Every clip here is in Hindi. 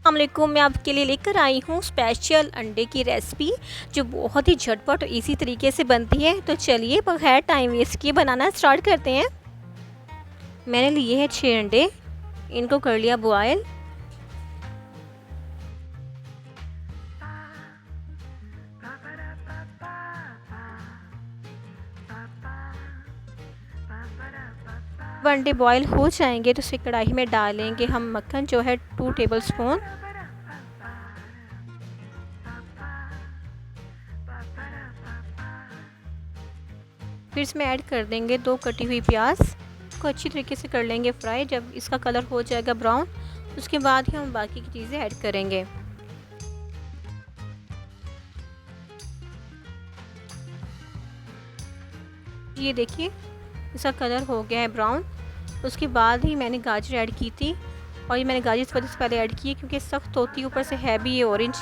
अस्सलामुअलैकुम, मैं आपके लिए लेकर आई हूँ स्पेशल अंडे की रेसिपी जो बहुत ही झटपट और इसी तरीके से बनती है। तो चलिए बगैर टाइम वेस्ट किए बनाना स्टार्ट करते हैं। मैंने लिए हैं 6 अंडे, इनको कर लिया बॉयल। जब अंडे बॉयल हो जाएंगे तो इसे कढ़ाई में डालेंगे हम मक्खन जो है 2 टेबलस्पून। फिर इसमें ऐड कर देंगे 2 कटी हुई प्याज को अच्छी तरीके से कर लेंगे फ्राई। जब इसका कलर हो जाएगा ब्राउन, उसके बाद ही हम बाकी की चीज़ें ऐड करेंगे। ये देखिए इसका कलर हो गया है ब्राउन। उसके बाद ही मैंने गाजर ऐड की थी, और ये मैंने गाजर इस वजह से पहले ऐड की है क्योंकि सख्त होती है, ऊपर से है भी ये ऑरेंज,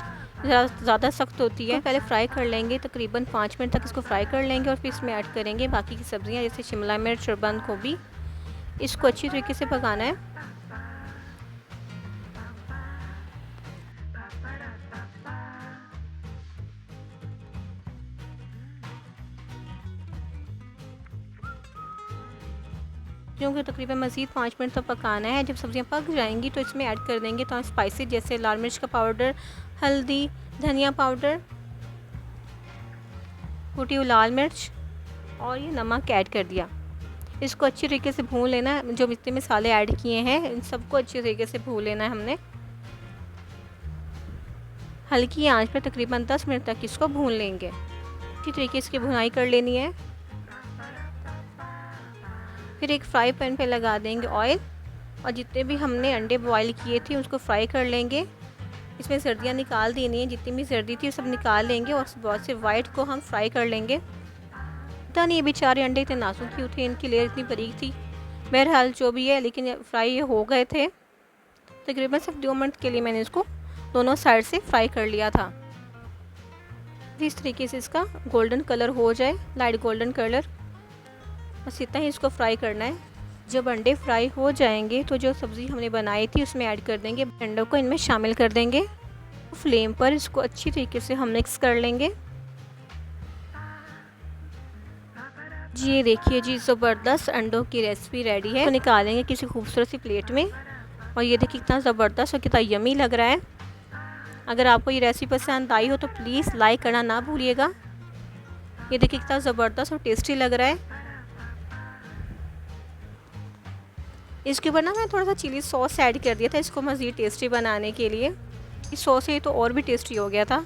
ज़्यादा सख्त होती है। पहले फ्राई कर लेंगे, तकरीबन 5 मिनट तक इसको फ्राई कर लेंगे और फिर इसमें ऐड करेंगे बाकी की सब्ज़ियाँ जैसे शिमला मिर्च और बंद गोभी। इसको अच्छी तरीके से पकाना है। क्योंकि तकरीबन मज़ीद 5 मिनट तक पकाना है। जब सब्ज़ियाँ पक जाएंगी तो इसमें ऐड कर देंगे तो स्पाइसी जैसे लाल मिर्च का पाउडर, हल्दी, धनिया पाउडर, कुटी हुई लाल मिर्च और ये नमक ऐड कर दिया। इसको अच्छी तरीके से भून लेना है। जो जितने मसाले ऐड किए हैं इन सबको अच्छी तरीके से भून लेना है हमने। हल्की आंच पर तकरीबन 10 मिनट तक इसको भून लेंगे। अच्छी तरीके से इसकी भुनाई कर लेनी है। फिर एक फ्राई पैन पे लगा देंगे ऑयल, और जितने भी हमने अंडे बॉयल किए थे उसको फ्राई कर लेंगे। इसमें सर्दियाँ निकाल देनी है, जितनी भी सर्दी थी सब निकाल लेंगे और बहुत से वाइट को हम फ्राई कर लेंगे। पता नहीं ये बेचारे अंडे इतने नाजुक क्यों थे, इनकी लेयर इतनी बारीक थी। बहरहाल जो भी है, लेकिन फ्राई ये हो गए थे। तकरीबन सिर्फ 2 मिनट के लिए मैंने इसको दोनों साइड से फ्राई कर लिया था। इस तरीके से इसका गोल्डन कलर हो जाए, लाइट गोल्डन कलर, बस इतना ही इसको फ्राई करना है। जब अंडे फ्राई हो जाएंगे तो जो सब्ज़ी हमने बनाई थी उसमें ऐड कर देंगे। अंडों को इनमें शामिल कर देंगे। फ्लेम पर इसको अच्छी तरीके से हम मिक्स कर लेंगे। जी ये देखिए जी, ज़बरदस्त अंडों की रेसिपी रेडी है। तो निकालेंगे किसी खूबसूरत सी प्लेट में, और ये देखिए कितना ज़बरदस्त और कितना यमी लग रहा है। अगर आपको ये रेसिपी पसंद आई हो तो प्लीज़ लाइक करना ना भूलिएगा। ये देखिए कितना ज़बरदस्त और टेस्टी लग रहा है। इसके ऊपर ना मैं थोड़ा सा चिली सॉस ऐड कर दिया था इसको मज़ीद टेस्टी बनाने के लिए। इस सॉस से तो और भी टेस्टी हो गया था।